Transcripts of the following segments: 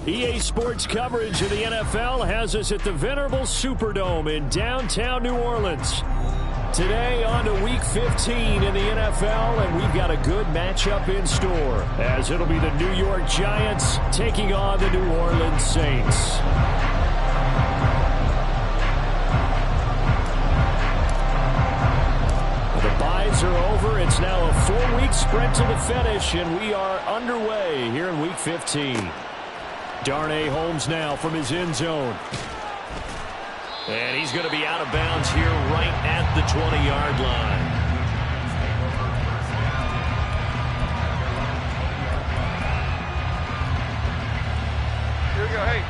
EA Sports coverage of the NFL has us at the venerable Superdome in downtown New Orleans. Today on to Week 15 in the NFL, and we've got a good matchup in store, as it'll be the New York Giants taking on the New Orleans Saints. The byes are over. It's now a 4-week sprint to the finish, and we are underway here in Week 15. Darnay Holmes now from his end zone. And he's going to be out of bounds here right at the 20-yard line. Here we go, hey.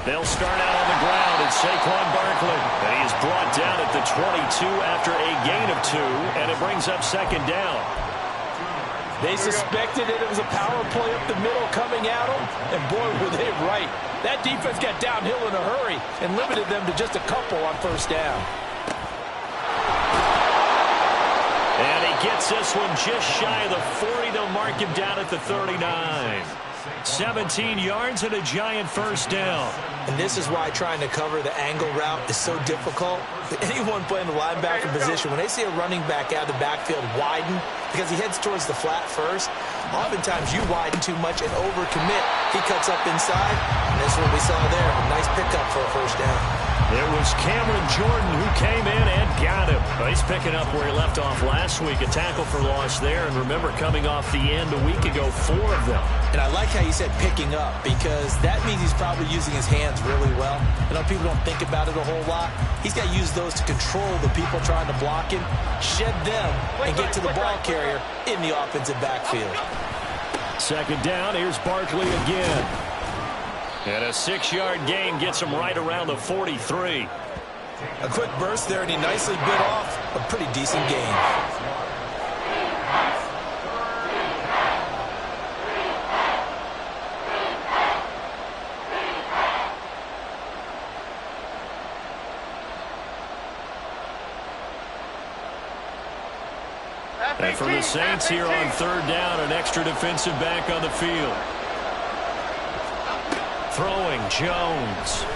They'll start out on the ground at Saquon Barkley. And he is brought down at the 22 after a gain of 2, and it brings up second down. They suspected it was a power play up the middle coming at them, and boy, were they right. That defense got downhill in a hurry and limited them to just a couple on first down. And he gets this one just shy of the 40. They'll mark him down at the 39. 17 yards and a Giant first down. And this is why trying to cover the angle route is so difficult. Anyone playing the linebacker position, when they see a running back out of the backfield widen because he heads towards the flat first, oftentimes you widen too much and overcommit. He cuts up inside, and that's what we saw there. A nice pickup for a first down. It was Cameron Jordan who came in and got him. He's picking up where he left off last week. A tackle for loss there. And remember, coming off the end a week ago, 4 of them. And I like how you said picking up, because that means he's probably using his hands really well. I know people don't think about it a whole lot. He's got to use those to control the people trying to block him, shed them, and get to the ball carrier in the offensive backfield. Second down, here's Barkley again. And a 6-yard gain gets him right around the 43. A quick burst there, and he nicely bit off a pretty decent gain. And for the Saints here on third down, an extra defensive back on the field. Throwing, Jones.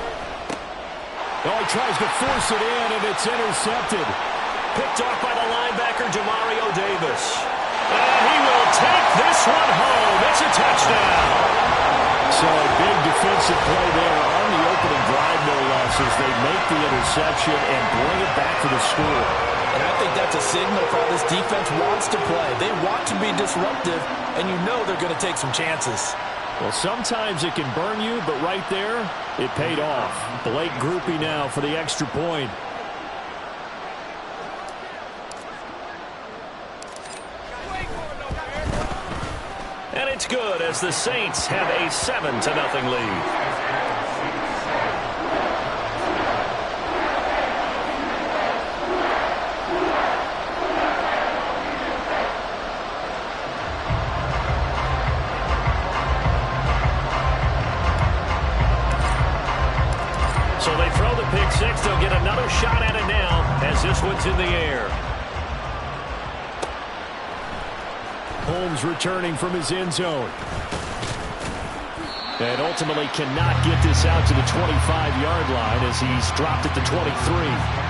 Oh, he tries to force it in, and it's intercepted. Picked off by the linebacker, Demario Davis. And he will take this one home. It's a touchdown. So a big defensive play there on the opening drive, no less, as they make the interception and bring it back to the score. And I think that's a signal for how this defense wants to play. They want to be disruptive, and you know they're going to take some chances. Well, sometimes it can burn you, but right there, it paid off. Blake Groupie now for the extra point. And it's good as the Saints have a 7-0 lead. So they throw the pick six. They'll get another shot at it now as this one's in the air. Holmes returning from his end zone. And ultimately cannot get this out to the 25-yard line as he's dropped at the 23.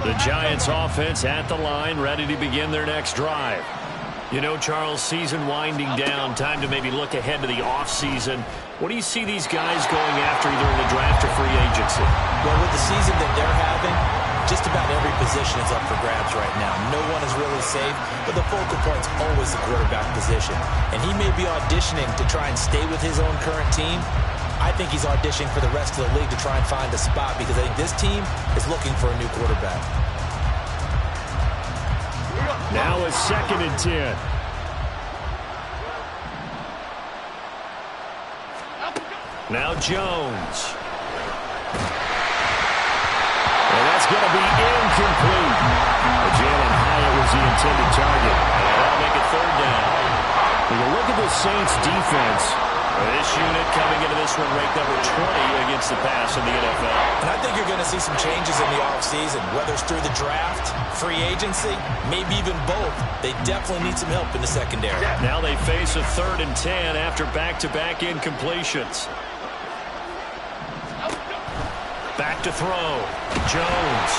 The Giants offense at the line, ready to begin their next drive. You know, Charles, season winding down, time to maybe look ahead to the offseason. What do you see these guys going after either in the draft or free agency? Well, with the season that they're having, just about every position is up for grabs right now. No one is really safe, but the focal point's always the quarterback position. And he may be auditioning to try and stay with his own current team. I think he's auditioning for the rest of the league to try and find a spot because I think this team is looking for a new quarterback. Now a 2nd and 10. Now Jones. going to be incomplete. Jalen Hyatt was the intended target. And that'll make it third down. When you look at the Saints' defense, this unit coming into this one ranked number 20 against the pass in the NFL. And I think you're going to see some changes in the offseason, whether it's through the draft, free agency, maybe even both. They definitely need some help in the secondary. Now they face a 3rd and 10 after back-to-back incompletions. Back to throw. Jones.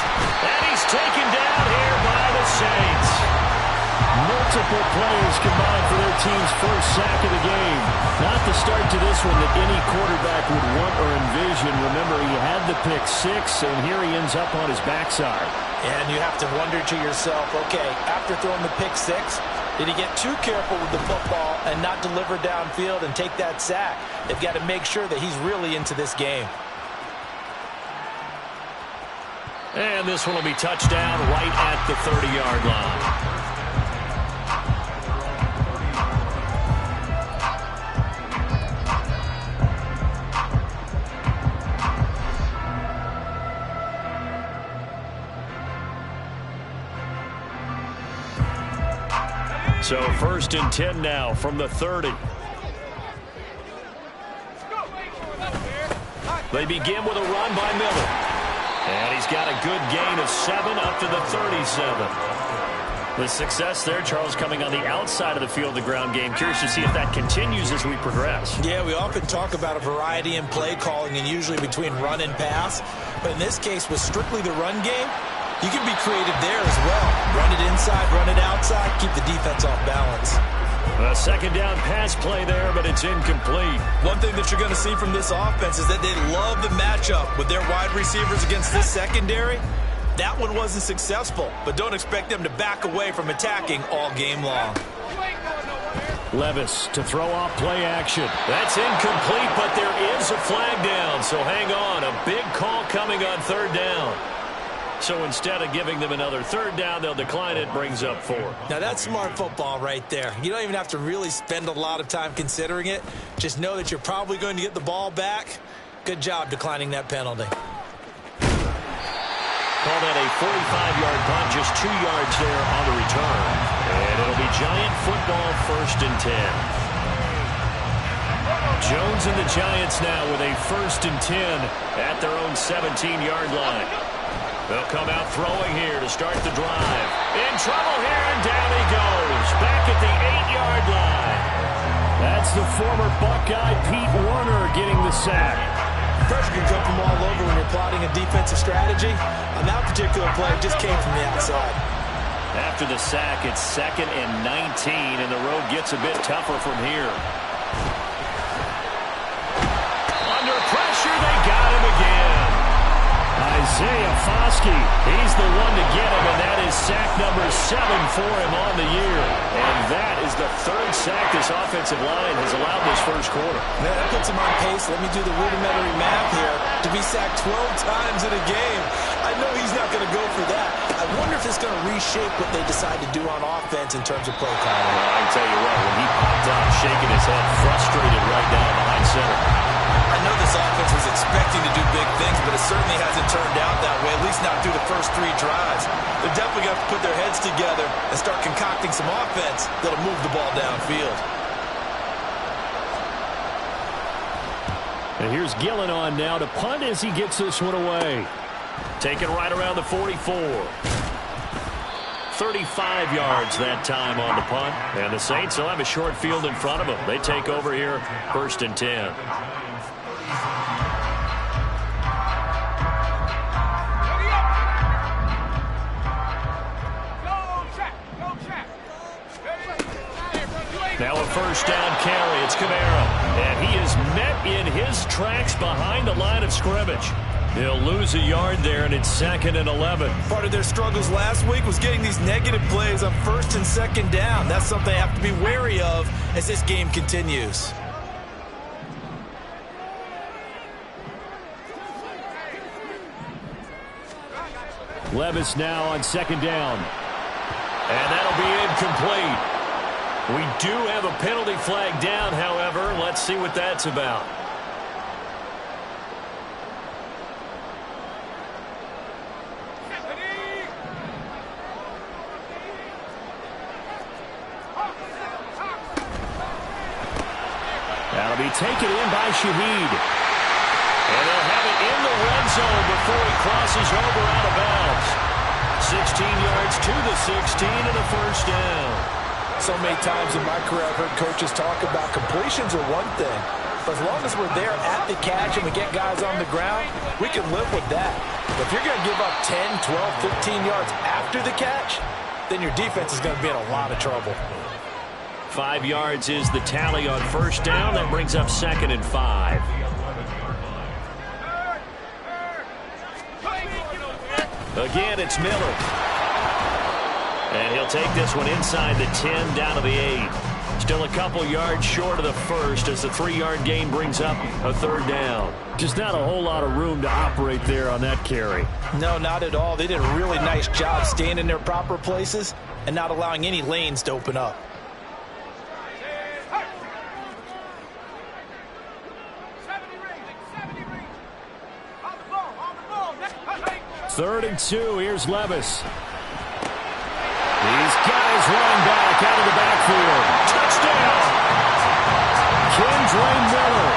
And he's taken down here by the Saints. Multiple players combined for their team's first sack of the game. Not the start to this one that any quarterback would want or envision. Remember, he had the pick 6, and here he ends up on his backside. And you have to wonder to yourself, okay, after throwing the pick 6, did he get too careful with the football and not deliver downfield and take that sack? They've got to make sure that he's really into this game. And this one will be touchdown right at the 30-yard line. So 1st and 10 now from the 30. They begin with a run by Miller. And he's got a good gain of 7 up to the 37. The success there, Charles, coming on the outside of the field, the ground game. Curious to see if that continues as we progress. Yeah, we often talk about a variety in play calling and usually between run and pass. But in this case, with strictly the run game, you can be creative there as well. Run it inside, run it outside, keep the defense off balance. A 2nd down pass play there, but it's incomplete. One thing that you're going to see from this offense is that they love the matchup with their wide receivers against this secondary. That one wasn't successful, but don't expect them to back away from attacking all game long. Levis to throw off play action. That's incomplete, but there is a flag down, so hang on. A big call coming on 3rd down. So instead of giving them another 3rd down, they'll decline it, brings up 4. Now that's smart football right there. You don't even have to really spend a lot of time considering it. Just know that you're probably going to get the ball back. Good job declining that penalty. Call that a 45-yard punt, just 2 yards there on the return. And it'll be Giant football 1st and 10. Jones and the Giants now with a 1st and 10 at their own 17-yard line. They'll come out throwing here to start the drive. In trouble here, and down he goes. Back at the 8-yard line. That's the former Buckeye Pete Werner getting the sack. Pressure can come from all over when you're plotting a defensive strategy. On that particular play, it just came from the outside. After the sack, it's 2nd and 19, and the road gets a bit tougher from here. Under pressure, they got him again. Isaiah Foskey, he's the one to get him, and that is sack number 7 for him on the year. And that is the 3rd sack this offensive line has allowed this first quarter. Man, that puts him on pace. Let me do the rudimentary math here. To be sacked 12 times in a game, I know he's not going to go for that. I wonder if it's going to reshape what they decide to do on offense in terms of play calling. Well, I can tell you what, when he popped out shaking his head, frustrated right down behind center. I know this offense was expecting to do big things, but it certainly hasn't turned out that way, at least not through the first 3 drives. They're definitely going to have to put their heads together and start concocting some offense that'll move the ball downfield. And here's Gillen on now to punt as he gets this one away. Taken right around the 44. 35 yards that time on the punt. And the Saints will have a short field in front of them. They take over here, 1st and 10. Now a 1st down carry. It's Kamara. And he is met in his tracks behind the line of scrimmage. They'll lose a yard there, and it's 2nd and 11. Part of their struggles last week was getting these negative plays on 1st and 2nd down. That's something they have to be wary of as this game continues. Levis now on 2nd down. And that'll be incomplete. We do have a penalty flag down, however. Let's see what that's about. take it in by Shaheed. And they'll have it in the red zone before he crosses over out of bounds. 16 yards to the 16 and a first down. So many times in my career I've heard coaches talk about completions are one thing. But as long as we're there at the catch and we get guys on the ground, we can live with that. But if you're going to give up 10, 12, 15 yards after the catch, then your defense is going to be in a lot of trouble. 5 yards is the tally on first down. That brings up 2nd and 5. Again, it's Miller. And he'll take this one inside the 10, down to the 8. Still a couple yards short of the first as the 3-yard gain brings up a third down. Just not a whole lot of room to operate there on that carry. No, not at all. They did a really nice job staying in their proper places and not allowing any lanes to open up. Third and 2. Here's Levis. These guys running back out of the backfield. Touchdown! Kendra Miller.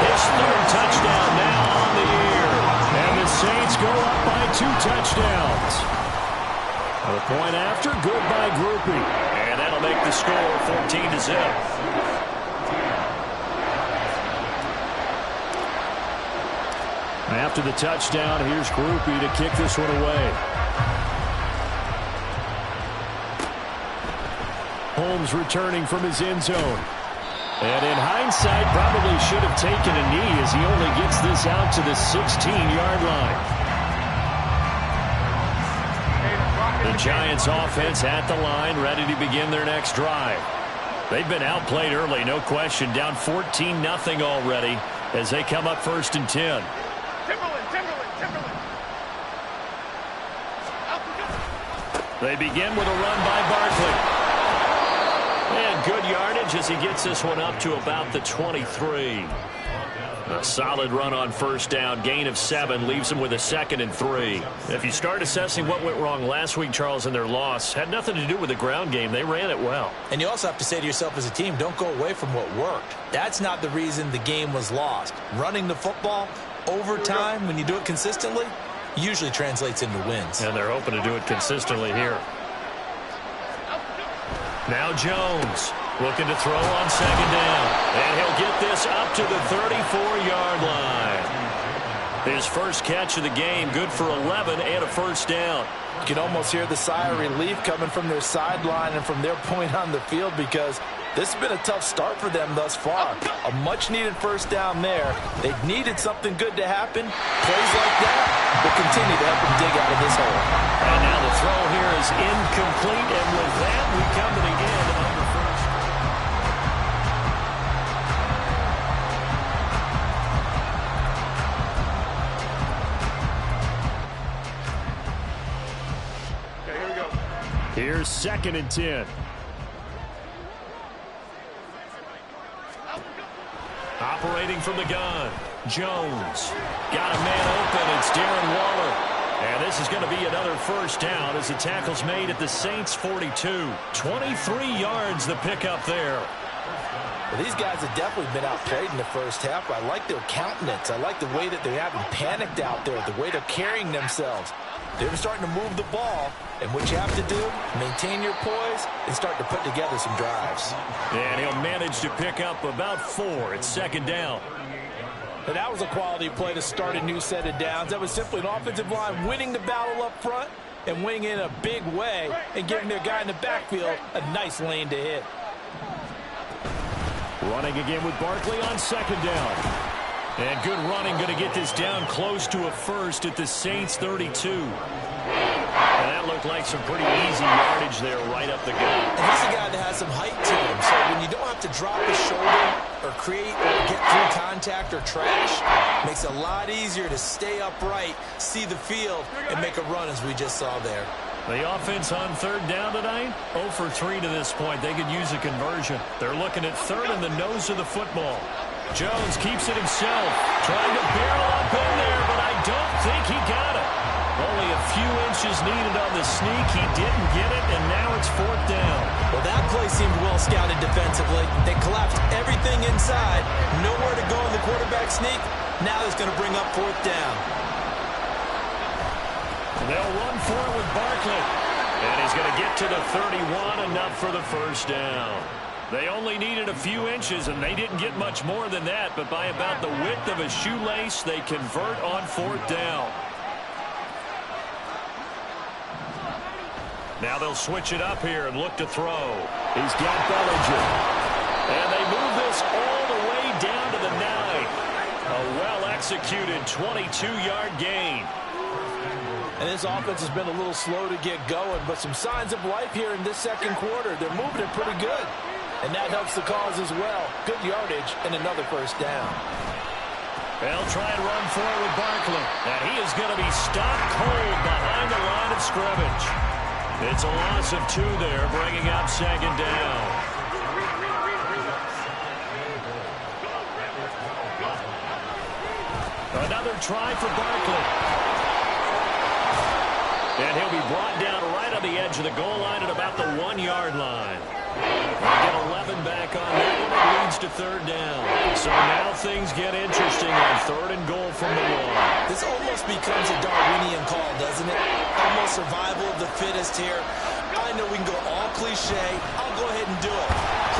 His third touchdown now on the year. And the Saints go up by 2 touchdowns. The point after, good by Groupie. And that'll make the score 14-0. After the touchdown, here's Groupie to kick this one away. Holmes returning from his end zone. And in hindsight, probably should have taken a knee as he only gets this out to the 16-yard line. The Giants offense at the line, ready to begin their next drive. They've been outplayed early, no question. Down 14-0 already as they come up 1st and 10. They begin with a run by Barkley. And good yardage as he gets this one up to about the 23. A solid run on first down. Gain of 7 leaves them with a 2nd and 3. If you start assessing what went wrong last week, Charles, in their loss, had nothing to do with the ground game. They ran it well. And you also have to say to yourself as a team, don't go away from what worked. That's not the reason the game was lost. Running the football over time, when you do it consistently, usually translates into wins. And they're hoping to do it consistently here. Now Jones looking to throw on 2nd down. And he'll get this up to the 34-yard line. His first catch of the game, good for 11 and a first down. You can almost hear the sigh of relief coming from their sideline and from their point on the field because this has been a tough start for them thus far. A much-needed first down there. They needed something good to happen. Plays like that will continue to help them dig out of this hole. And now the throw here is incomplete, and with that, we come to the end of the first. Okay, here we go. Here's 2nd and 10. Operating from the gun, Jones. Got a man open, it's Darren Waller. And this is going to be another first down as the tackle's made at the Saints' 42. 23 yards the pickup there. Well, these guys have definitely been outplayed in the first half. I like their countenance. I like the way that they haven't panicked out there, the way they're carrying themselves. They're starting to move the ball, and what you have to do, maintain your poise and start to put together some drives. And he'll manage to pick up about 4. It's 2nd down. And that was a quality play to start a new set of downs. That was simply an offensive line winning the battle up front and winning in a big way and giving their guy in the backfield a nice lane to hit. Running again with Barkley on 2nd down. And good running, going to get this down close to a first at the Saints' 32. And that looked like some pretty easy yardage there right up the gut. And he's a guy that has some height to him, so when you don't have to drop his shoulder or create or get through contact or trash, makes it a lot easier to stay upright, see the field, and make a run as we just saw there. The offense on 3rd down tonight, 0 for 3 to this point. They could use a conversion. They're looking at 3rd in the nose of the football. Jones keeps it himself, trying to barrel up in there, but I don't think he got it. Only a few inches needed on the sneak. He didn't get it, and now it's fourth down. Well, that play seemed well scouted defensively. They collapsed everything inside. Nowhere to go in the quarterback sneak. Now it's going to bring up fourth down. They'll run for it with Barkley. And he's going to get to the 31, enough for the first down. They only needed a few inches, and they didn't get much more than that. But by about the width of a shoelace, they convert on fourth down. Now they'll switch it up here and look to throw. He's got Bellinger. And they move this all the way down to the 9. A well-executed 22-yard gain. And this offense has been a little slow to get going, but some signs of life here in this second quarter. They're moving it pretty good. And that helps the cause as well. Good yardage and another first down. They'll try and run for it with Barkley. And he is going to be stopped cold behind the line of scrimmage. It's a loss of 2 there, bringing up second down. Another try for Barkley. And he'll be brought down right on the edge of the goal line at about the 1-yard line. They'll get 11 back on that one. It leads to third down. So now things get interesting on third and goal from the 1. This almost becomes a Darwinian call, doesn't it? Almost survival of the fittest here. I know we can go all cliche. I'll go ahead and do it.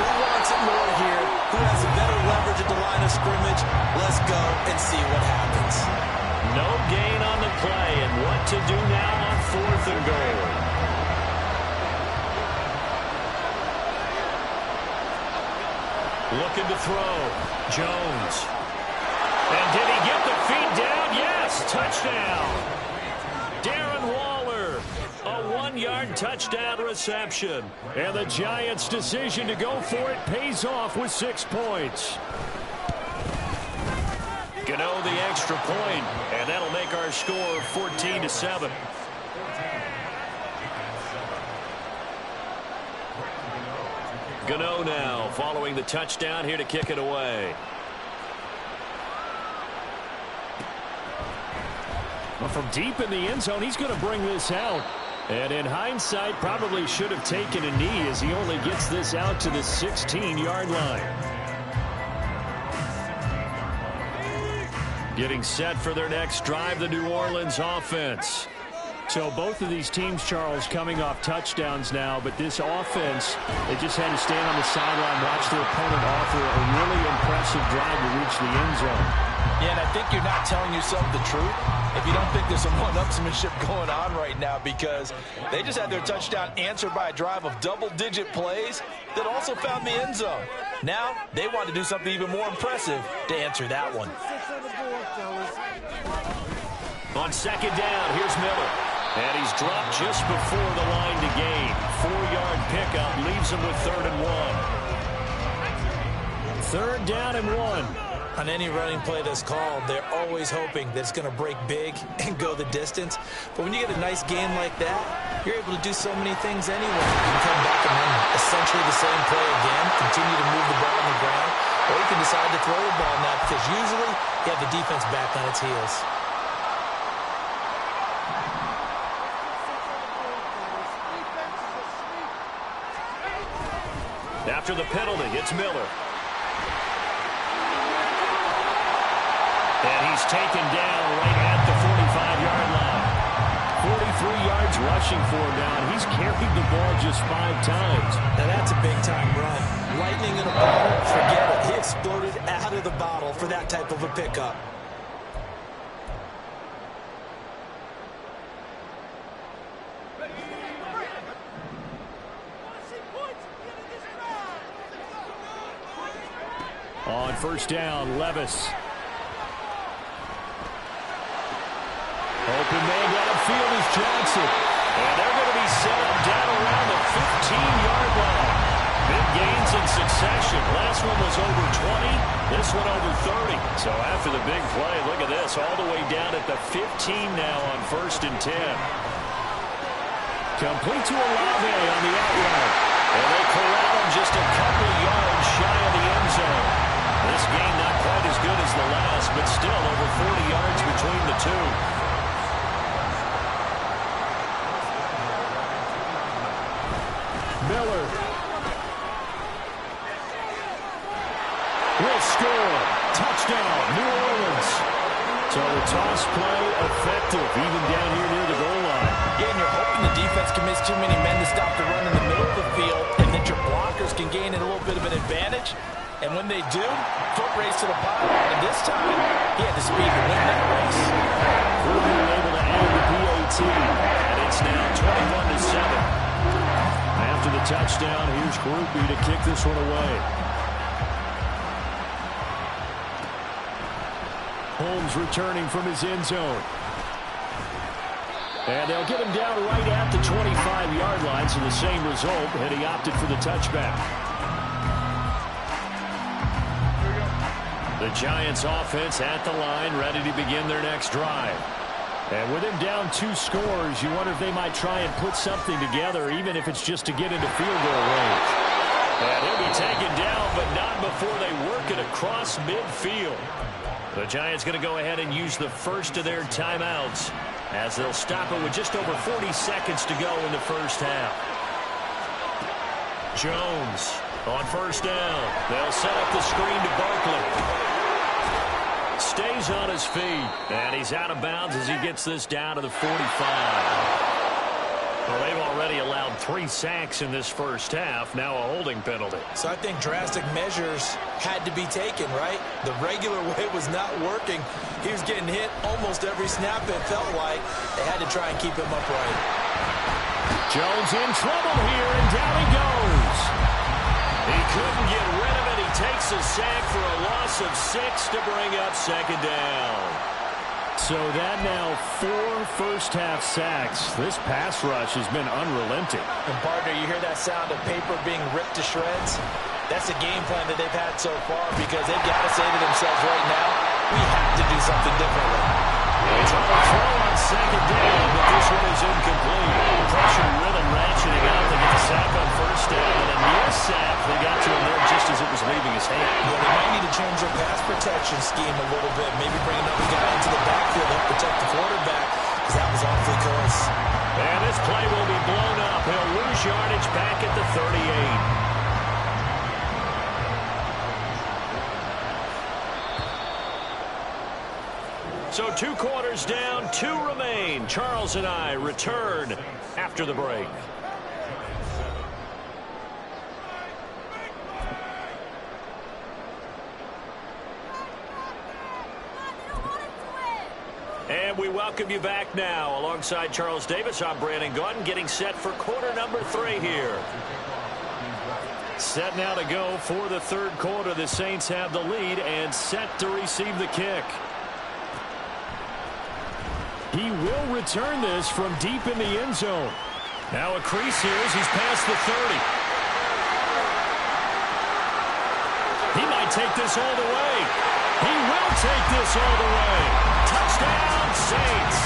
Who wants it more here? Who has a better leverage at the line of scrimmage? Let's go and see what happens. No gain on the play, and what to do now on fourth and goal. Looking to throw. Jones. And did he get the feet down? Yes, touchdown. Darren Waller, a 1-yard touchdown reception. And the Giants' decision to go for it pays off with 6 points. Gano the extra point, and that'll make our score 14-7. Gano now following the touchdown here to kick it away. Well, from deep in the end zone, he's going to bring this out. And in hindsight, probably should have taken a knee as he only gets this out to the 16-yard line. Getting set for their next drive, the New Orleans offense. So both of these teams, Charles, coming off touchdowns now, but this offense, they just had to stand on the sideline, watch their opponent offer a really impressive drive to reach the end zone. Yeah, and I think you're not telling yourself the truth if you don't think there's some one-upsmanship going on right now, because they just had their touchdown answered by a drive of double-digit plays that also found the end zone. Now, they want to do something even more impressive to answer that one. On second down, here's Miller. And he's dropped just before the line to gain. 4-yard pickup leaves him with 3rd and 1. 3rd down and 1. On any running play that's called, they're always hoping that it's going to break big and go the distance. But when you get a nice game like that, you're able to do so many things anyway. You can come back and run essentially the same play again, continue to move the ball on the ground, or you can decide to throw the ball now because usually you have the defense back on its heels. After the penalty, it's Miller. And he's taken down right at the 45-yard line. 43 yards rushing for him now, and he's carried the ball just 5 times. Now that's a big-time run. Lightning in a bottle, forget it. He exploded out of the bottle for that type of a pickup. On first down, Levis. Open man down the field is Johnson. And they're going to be set up down around the 15-yard line. Big gains in succession. Last one was over 20. This one over 30. So after the big play, look at this. All the way down at the 15 now on 1st and 10. Complete to Olave on the out route. And they corral him just a couple yards shy of the end zone. This game not quite as good as the last, but still over 40 yards between the two. Miller. Will score. Touchdown, New Orleans. So the toss play effective, even down here near the goal line. Yeah, and you're hoping the defense can miss too many men to stop the run in the middle of the field, and that your blockers can gain a little bit of an advantage. And when they do, foot race to the pylon. And this time, he had the speed to win that race. Ruby able to add the PAT. And it's now 21-7. After the touchdown, here's Groupie to kick this one away. Holmes returning from his end zone. And they'll get him down right at the 25-yard line, so the same result, and he opted for the touchback. The Giants offense at the line, ready to begin their next drive. And with him down 2 scores, you wonder if they might try and put something together, even if it's just to get into field goal range. And he'll be taken down, but not before they work it across midfield. The Giants going to go ahead and use the first of their timeouts as they'll stop it with just over 40 seconds to go in the first half. Jones on first down. They'll set up the screen to Barkley. Stays on his feet, and he's out of bounds as he gets this down to the 45. Well, they've already allowed 3 sacks in this first half, now a holding penalty. So I think drastic measures had to be taken, right? The regular way was not working. He was getting hit almost every snap, it felt like. They had to try and keep him upright. Jones in trouble here, and down he goes. He couldn't get rid of it. He takes a sack for a loss of 6 to bring up second down. So that now 4 first-half sacks. This pass rush has been unrelenting. And, partner, you hear that sound of paper being ripped to shreds? That's a game plan that they've had so far because they've got to say to themselves right now, we have to do something differently. It's on a throw on second down, but this one is incomplete. Pressure rhythm ratcheting out. They get the sack on first down, and a near sack. They got to him there just as it was leaving his hand. Well, they might need to change their pass protection scheme a little bit. Maybe bring another guy into the backfield to help protect the quarterback because that was awfully close. And this play will be blown up. He'll lose yardage back at the 38. So 2 quarters down, 2 remain. Charles and I return after the break. And we welcome you back now. Alongside Charles Davis, I'm Brandon Gaudin, getting set for quarter number 3 here. Set now to go for the third quarter. The Saints have the lead and set to receive the kick. He will return this from deep in the end zone. Now a crease here as he's past the 30. He might take this all the way. He will take this all the way. Touchdown, Saints.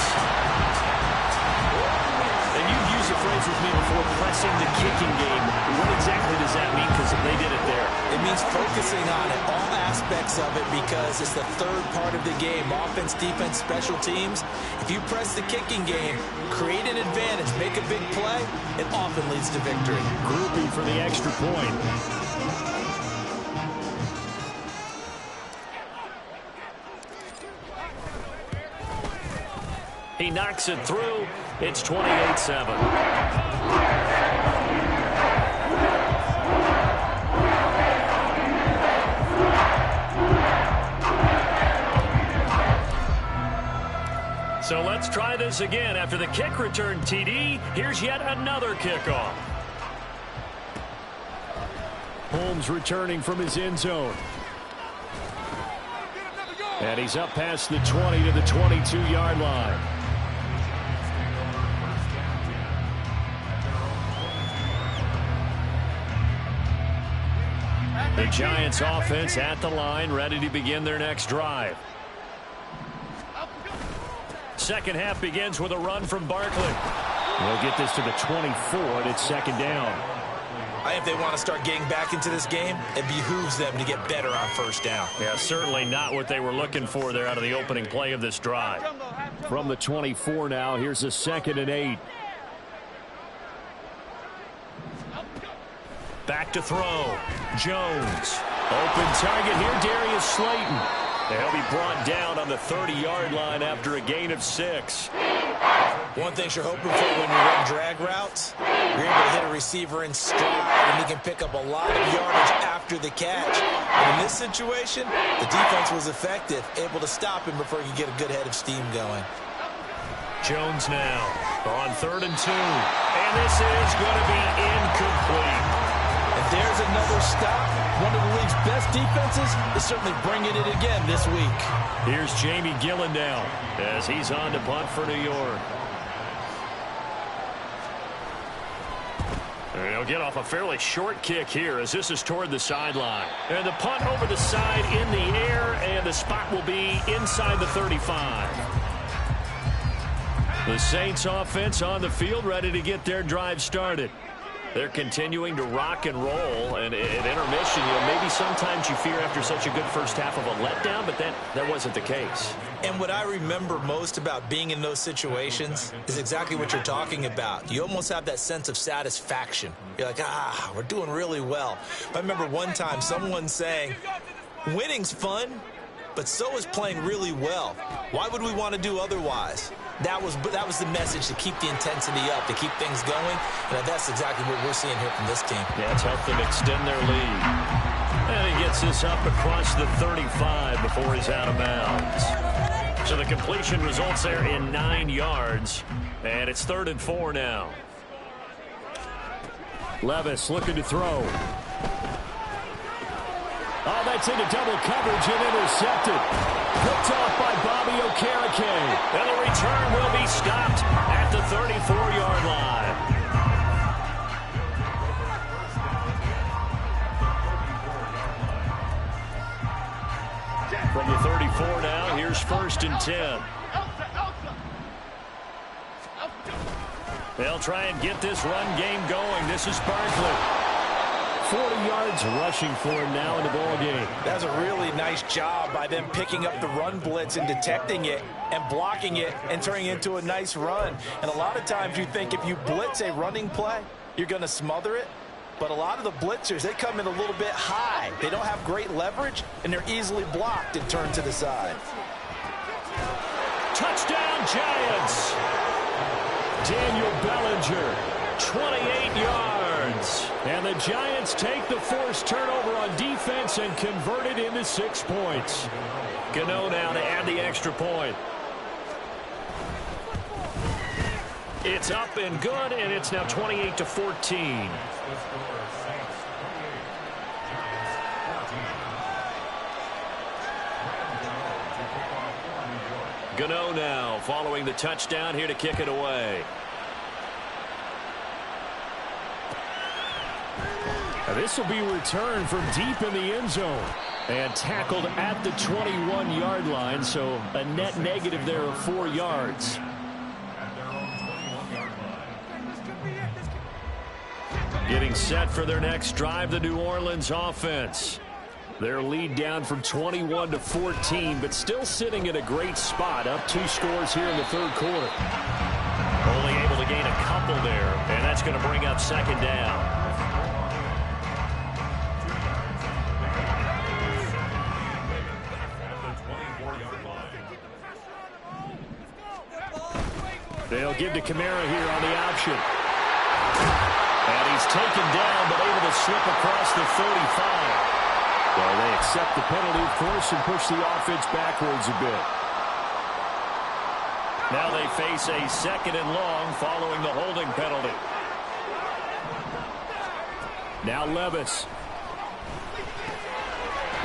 And you've used the phrase with me before, pressing the kicking game. What exactly does that mean? Because they did it there. It means focusing on it, all aspects of it, because it's the third part of the game. Offense, defense, special teams. If you press the kicking game, create an advantage, make a big play, it often leads to victory. Groupie for the extra point. He knocks it through. It's 28-7. So let's try this again. After the kick return TD, here's yet another kickoff. Holmes returning from his end zone. And he's up past the 20 to the 22-yard line. The Giants offense at the line, ready to begin their next drive. Second half begins with a run from Barkley. They'll get this to the 24, and it's second down. I think if they want to start getting back into this game, it behooves them to get better on first down. Yeah, certainly not what they were looking for there out of the opening play of this drive. From the 24 now, here's a 2nd and 8. Back to throw. Jones. Open target here, Darius Slayton. He'll be brought down on the 30-yard line after a gain of 6. One thing you're hoping for when you run drag routes, you're able to hit a receiver in stride, and he can pick up a lot of yardage after the catch. And in this situation, the defense was effective, able to stop him before he could get a good head of steam going. Jones now on 3rd and 2. And this is going to be incomplete. And there's another stop. One of the league's best defenses is certainly bringing it again this week. Here's Jamie Gillen now as he's on to punt for New York. And he'll get off a fairly short kick here as this is toward the sideline. And the punt over the side in the air, and the spot will be inside the 35. The Saints offense on the field, ready to get their drive started. They're continuing to rock and roll, and at intermission, maybe sometimes you fear after such a good first half of a letdown, but that wasn't the case. And what I remember most about being in those situations is exactly what you're talking about. You almost have that sense of satisfaction. You're like, we're doing really well. I remember one time someone saying, winning's fun, but so is playing really well. Why would we want to do otherwise? That was the message, to keep the intensity up, to keep things going. And that's exactly what we're seeing here from this team. Yeah, it's helped them extend their lead. And he gets this up across the 35 before he's out of bounds. So the completion results there in 9 yards. And it's 3rd and 4 now. Levis looking to throw. Oh, that's into double coverage and intercepted. Picked off by Bobby Okereke. And the return will be stopped at the 34-yard line. From the 34 now, here's 1st and 10. They'll try and get this run game going. This is Barkley. 40 yards rushing for him now in the ball game. That's a really nice job by them picking up the run blitz and detecting it and blocking it and turning it into a nice run. And a lot of times you think if you blitz a running play, you're going to smother it. But a lot of the blitzers, they come in a little bit high. They don't have great leverage, and they're easily blocked and turned to the side. Touchdown, Giants. Daniel Bellinger, 28 yards. And the Giants take the forced turnover on defense and convert it into 6 points. Gano now to add the extra point. It's up and good, and it's now 28-14. Gano now following the touchdown here to kick it away. This will be returned from deep in the end zone and tackled at the 21-yard line, so a net negative there of 4 yards. Getting set for their next drive, the New Orleans offense. Their lead down from 21-14, but still sitting in a great spot, up 2 scores here in the 3rd quarter. Only able to gain a couple there, and that's going to bring up 2nd down. They'll give to Kamara here on the option. And he's taken down, but able to slip across the 35. Well, they accept the penalty, of course, and push the offense backwards a bit. Now they face a 2nd and long following the holding penalty. Now Levis.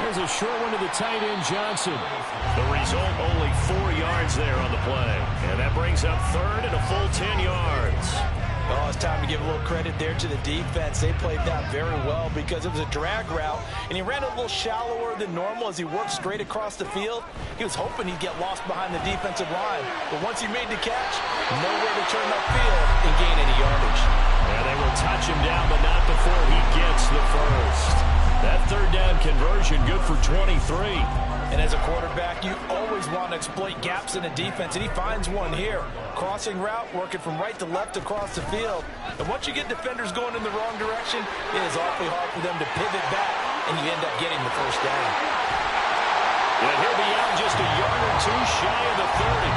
There's a short one to the tight end, Johnson. The result, only 4 yards there on the play. And that brings up 3rd and a full 10 yards. Oh, it's time to give a little credit there to the defense. They played that very well because it was a drag route, and he ran a little shallower than normal as he worked straight across the field. He was hoping he'd get lost behind the defensive line. But once he made the catch, nowhere to turn upfield and gain any yardage. And they will touch him down, but not before he gets the first. That 3rd down conversion good for 23. And as a quarterback, you always want to exploit gaps in the defense, and he finds one here. Crossing route, working from right to left across the field. And once you get defenders going in the wrong direction, it is awfully hard for them to pivot back, and you end up getting the first down. And he'll be out just a yard or two shy of the 30.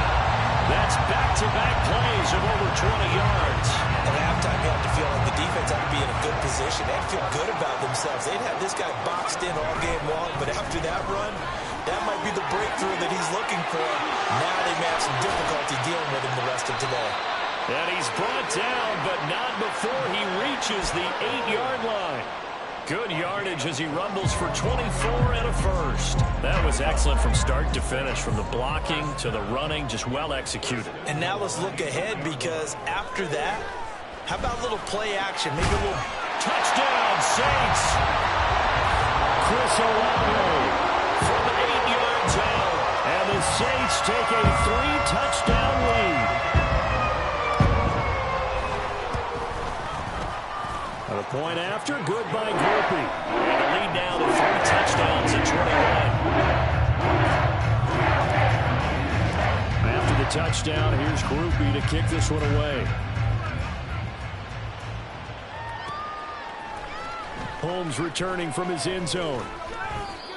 That's back-to-back plays of over 20 yards. At halftime, you have to feel like the defense had to be in a good position. They had to feel good about themselves. They'd have this guy boxed in all game long, but after that run, that might be the breakthrough that he's looking for. Now they may have some difficulty dealing with him the rest of today. And he's brought down, but not before he reaches the 8-yard line. Good yardage as he rumbles for 24 and a first. That was excellent from start to finish, from the blocking to the running, just well executed. And now let's look ahead, because after that, how about a little play action? Maybe a little touchdown, Saints. Chris Olave from 8 yards out. And the Saints take a 3-touchdown lead. A point after, good by Groupie. And a lead now to 3 touchdowns at 21. After the touchdown, here's Groupie to kick this one away. Holmes returning from his end zone.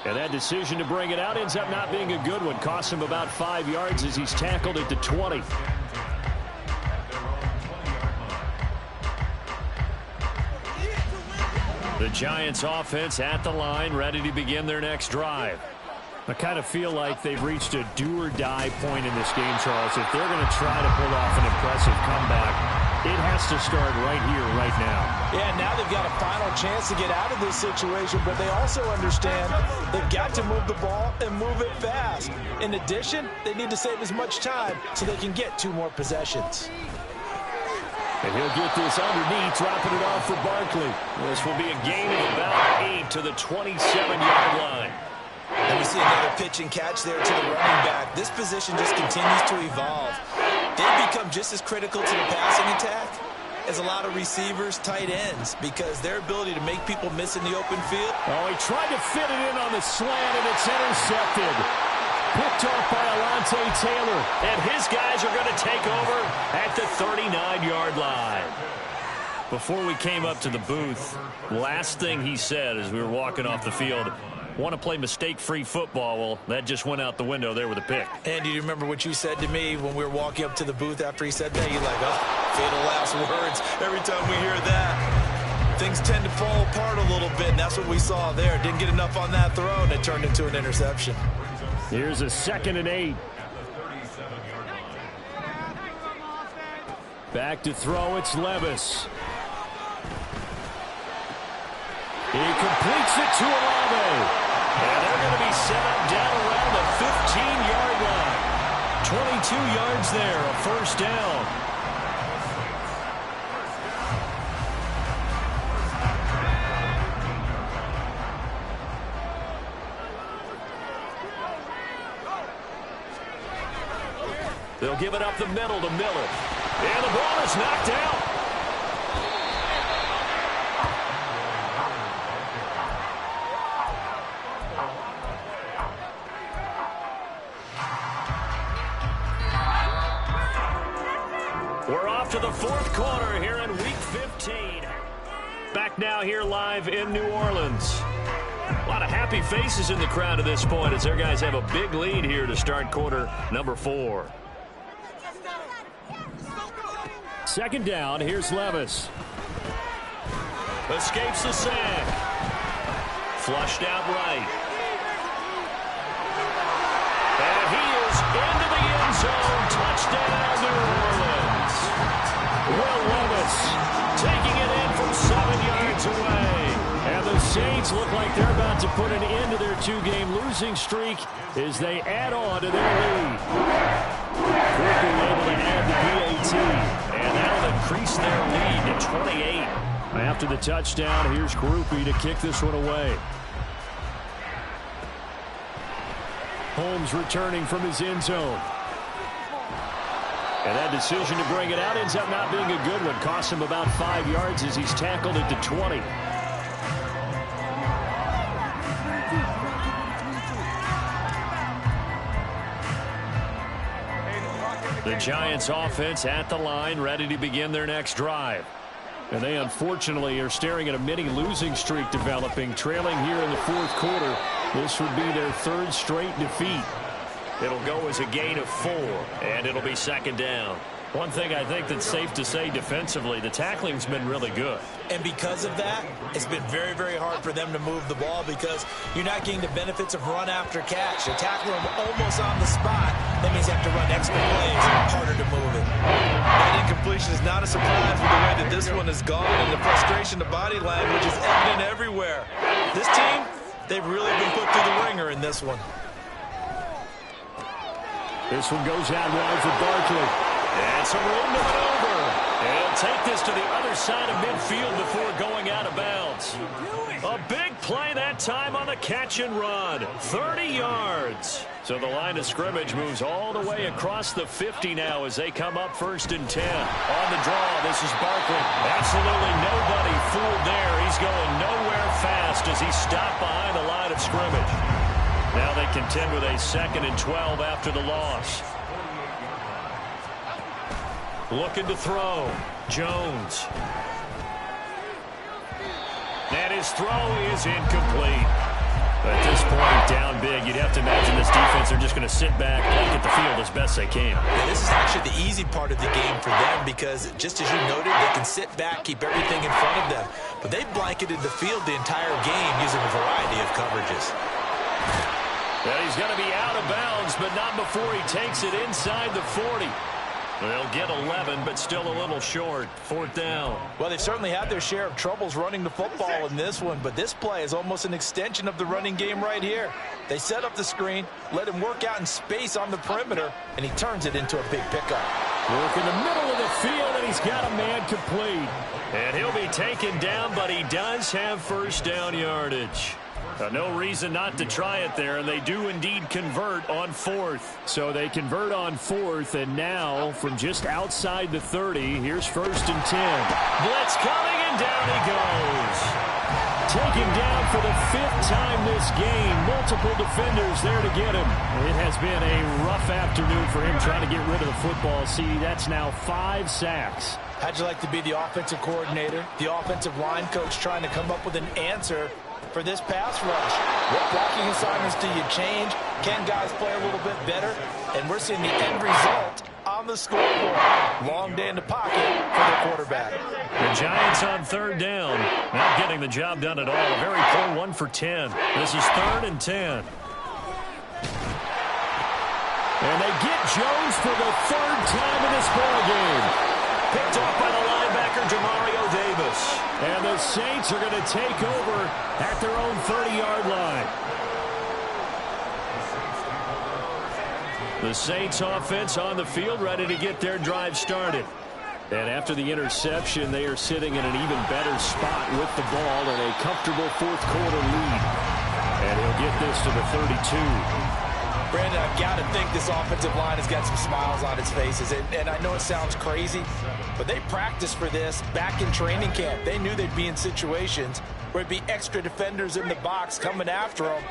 And that decision to bring it out ends up not being a good one. Costs him about 5 yards as he's tackled at the 20. The Giants offense at the line, ready to begin their next drive. I kind of feel like they've reached a do-or-die point in this game, Charles. If they're going to try to pull off an impressive comeback, it has to start right here, right now. Yeah, now they've got a final chance to get out of this situation, but they also understand they've got to move the ball and move it fast. In addition, they need to save as much time so they can get 2 more possessions. And he'll get this underneath, dropping it off for Barkley. This will be a gain of about 8 to the 27-yard line. And we see another pitch and catch there to the running back. This position just continues to evolve. They become just as critical to the passing attack as a lot of receivers, tight ends, because their ability to make people miss in the open field. Oh, he tried to fit it in on the slant, and it's intercepted. Picked off by Alontae Taylor, and his guys are going to take over at the 39-yard line. Before we came up to the booth, last thing he said as we were walking off the field, want to play mistake-free football. Well, that just went out the window there with a pick. And do you remember what you said to me when we were walking up to the booth after he said that? You're like, oh, fatal last words. Every time we hear that, things tend to fall apart a little bit, and that's what we saw there. Didn't get enough on that throw, and it turned into an interception. Here's a 2nd and 8. Back to throw, it's Levis. He completes it to Olave. And they're going to be set up down around the 15-yard line. 22 yards there, a first down. They'll give it up the middle to Miller. And the ball is knocked out. We're off to the 4th quarter here in Week 15. Back now here live in New Orleans. A lot of happy faces in the crowd at this point as their guys have a big lead here to start quarter number 4. 2nd down, here's Levis. Escapes the sack. Flushed out right. And he is into the end zone. Touchdown, New Orleans. Will Levis taking it in from 7 yards away. And the Saints look like they're about to put an end to their 2-game losing streak as they add on to their lead. Quickly able to add the PAT. And that'll increase their lead to 28. After the touchdown, here's Groupie to kick this one away. Holmes returning from his end zone. And that decision to bring it out ends up not being a good one. Costs him about 5 yards as he's tackled at the 20. The Giants offense at the line, ready to begin their next drive. And they unfortunately are staring at a mini losing streak developing, trailing here in the fourth quarter. This would be their third straight defeat. It'll go as a gain of 4, and it'll be second down. One thing I think that's safe to say defensively, the tackling's been really good. And because of that, it's been very, very hard for them to move the ball because you're not getting the benefits of run after catch. You're tackling them almost on the spot. That means you have to run extra plays, harder to move it. That incompletion is not a surprise with the way that this one has gone, and the frustration, the body language is evident everywhere. This team, they've really been put through the ringer in this one. This one goes out wide for Barkley. And some room to maneuver. He'll take this to the other side of midfield before going out of bounds. A big play that time on the catch and run. 30 yards. So the line of scrimmage moves all the way across the 50 now as they come up 1st and 10. On the draw, this is Barkley. Absolutely nobody fooled there. He's going nowhere fast as he stopped behind the line of scrimmage. Now they contend with a 2nd and 12 after the loss. Looking to throw. Jones. And his throw is incomplete. At this point, down big, you'd have to imagine this defense, they're just going to sit back, blanket the field as best they can. Yeah, this is actually the easy part of the game for them because, just as you noted, they can sit back, keep everything in front of them. But they blanketed the field the entire game using a variety of coverages. Well, he's going to be out of bounds, but not before he takes it inside the 40. They'll get 11, but still a little short. 4th down. Well, they've certainly had their share of troubles running the football in this one, but this play is almost an extension of the running game right here. They set up the screen, let him work out in space on the perimeter, and he turns it into a big pickup. Work in the middle of the field, and he's got a man complete. And he'll be taken down, but he does have 1st down yardage. No reason not to try it there, and they do indeed convert on 4th. So they convert on 4th, and now from just outside the 30, here's 1st and 10. Blitz coming, and down he goes. Taken down for the 5th time this game. Multiple defenders there to get him. It has been a rough afternoon for him trying to get rid of the football. See, that's now 5 sacks. How'd you like to be the offensive coordinator, the offensive line coach trying to come up with an answer for this pass rush? What blocking assignments do you change? Can guys play a little bit better? And we're seeing the end result on the scoreboard. Long day in the pocket for the quarterback. The Giants on 3rd down. Not getting the job done at all. A very poor 1 for 10. This is 3rd and 10. And they get Jones for the 3rd time in this ball game. Picked off by the linebacker, Demario Davis. And the Saints are going to take over at their own 30-yard line. The Saints offense on the field, ready to get their drive started. And after the interception, they are sitting in an even better spot with the ball in a comfortable 4th quarter lead. And he'll get this to the 32. Brandon, I've got to think this offensive line has got some smiles on its faces. And I know it sounds crazy, but they practiced for this back in training camp. They knew they'd be in situations where it'd be extra defenders in the box coming after them,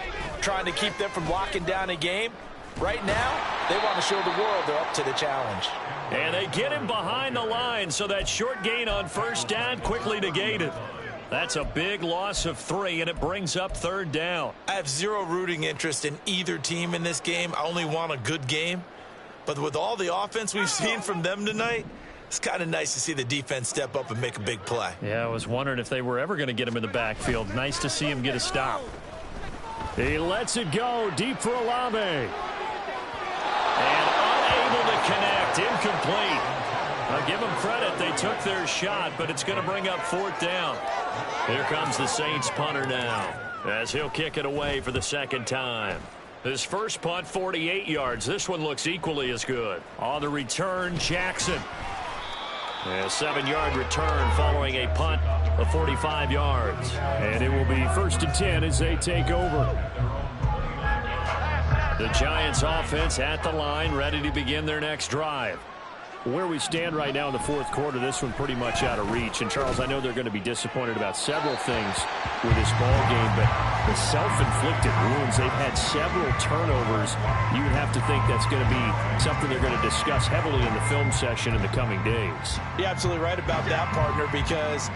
trying to keep them from locking down a game. Right now, they want to show the world they're up to the challenge. And they get him behind the line, so that short gain on 1st down quickly negated. That's a big loss of 3, and it brings up 3rd down. I have zero rooting interest in either team in this game. I only want a good game. But with all the offense we've seen from them tonight, it's kind of nice to see the defense step up and make a big play. Yeah, I was wondering if they were ever going to get him in the backfield. Nice to see him get a stop. He lets it go deep for Olave. And unable to connect. Incomplete. I'll give them credit. They took their shot, but it's going to bring up 4th down. Here comes the Saints punter now as he'll kick it away for the 2nd time. His first punt, 48 yards. This one looks equally as good. On the return, Jackson. A 7-yard return following a punt of 45 yards. And it will be 1st and 10 as they take over. The Giants offense at the line, ready to begin their next drive. Where we stand right now in the fourth quarter, this one pretty much out of reach. And, Charles, I know they're going to be disappointed about several things with this ball game, but the self-inflicted wounds, they've had several turnovers. You would have to think that's going to be something they're going to discuss heavily in the film session in the coming days. You're absolutely right about that, partner, because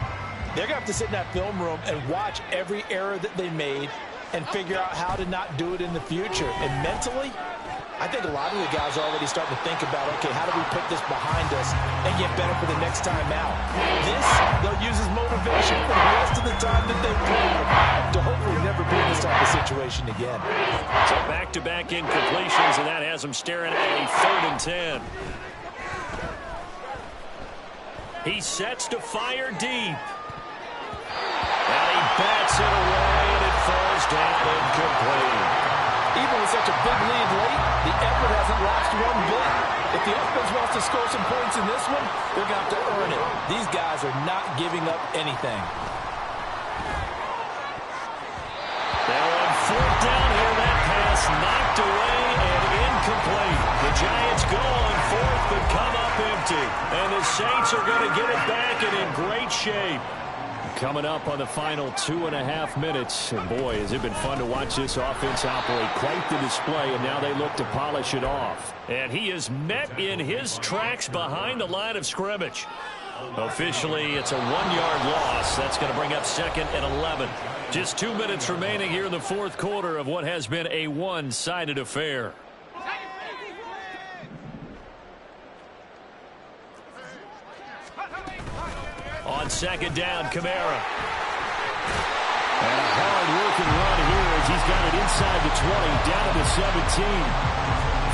they're going to have to sit in that film room and watch every error that they made and figure out how to not do it in the future. And mentally, I think a lot of the guys are already starting to think about, okay, how do we put this behind us and get better for the next time out? This, they'll use as motivation for the rest of the time that they play to hopefully never be in this type of situation again. So back-to-back incompletions, and that has them staring at a 3rd and 10. He sets to fire deep. And he bats it away, and it falls down incomplete. Even with such a big lead late, the effort hasn't lapsed one bit. If the offense wants to score some points in this one, they're going to have to earn it. These guys are not giving up anything. Now on 4th down here, that pass knocked away and incomplete. The Giants go on 4th but come up empty. And the Saints are going to get it back and in great shape. Coming up on the final 2.5 minutes. And boy, has it been fun to watch this offense operate. Quite the display, and now they look to polish it off. And he is met in his tracks behind the line of scrimmage. Officially, it's a 1-yard loss. That's going to bring up 2nd and 11. Just 2 minutes remaining here in the fourth quarter of what has been a one-sided affair. On 2nd down, Kamara. And a hard-working run here as he's got it inside the 20, down to the 17.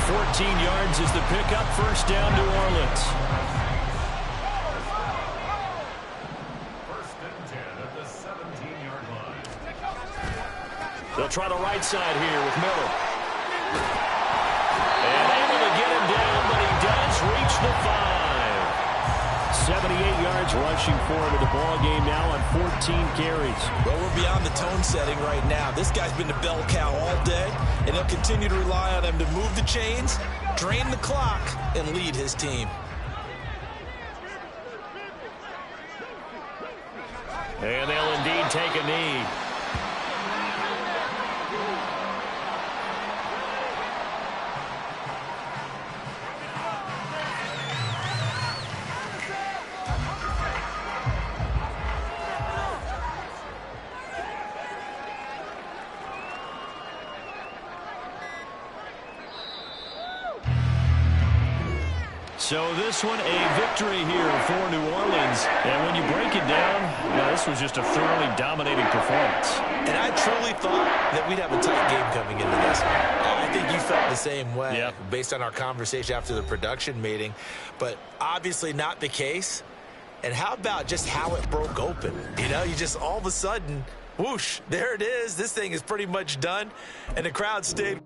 14 yards is the pickup. 1st down, New Orleans. 1st and 10 at the 17-yard line. They'll try the right side here with Miller. And able to get him down, but he does reach the 5. 78 yards rushing for him in the ball game now on 14 carries. Well, we're beyond the tone setting right now. This guy's been the bell cow all day, and they'll continue to rely on him to move the chains, drain the clock, and lead his team. And they'll indeed take a knee. So this one, a victory here for New Orleans. And when you break it down, well, this was just a thoroughly dominating performance. And I truly thought that we'd have a tight game coming into this. I think you felt the same way based on our conversation after the production meeting. But obviously not the case. And how about just how it broke open? You know, you just all of a sudden, whoosh, there it is. This thing is pretty much done. And the crowd stayed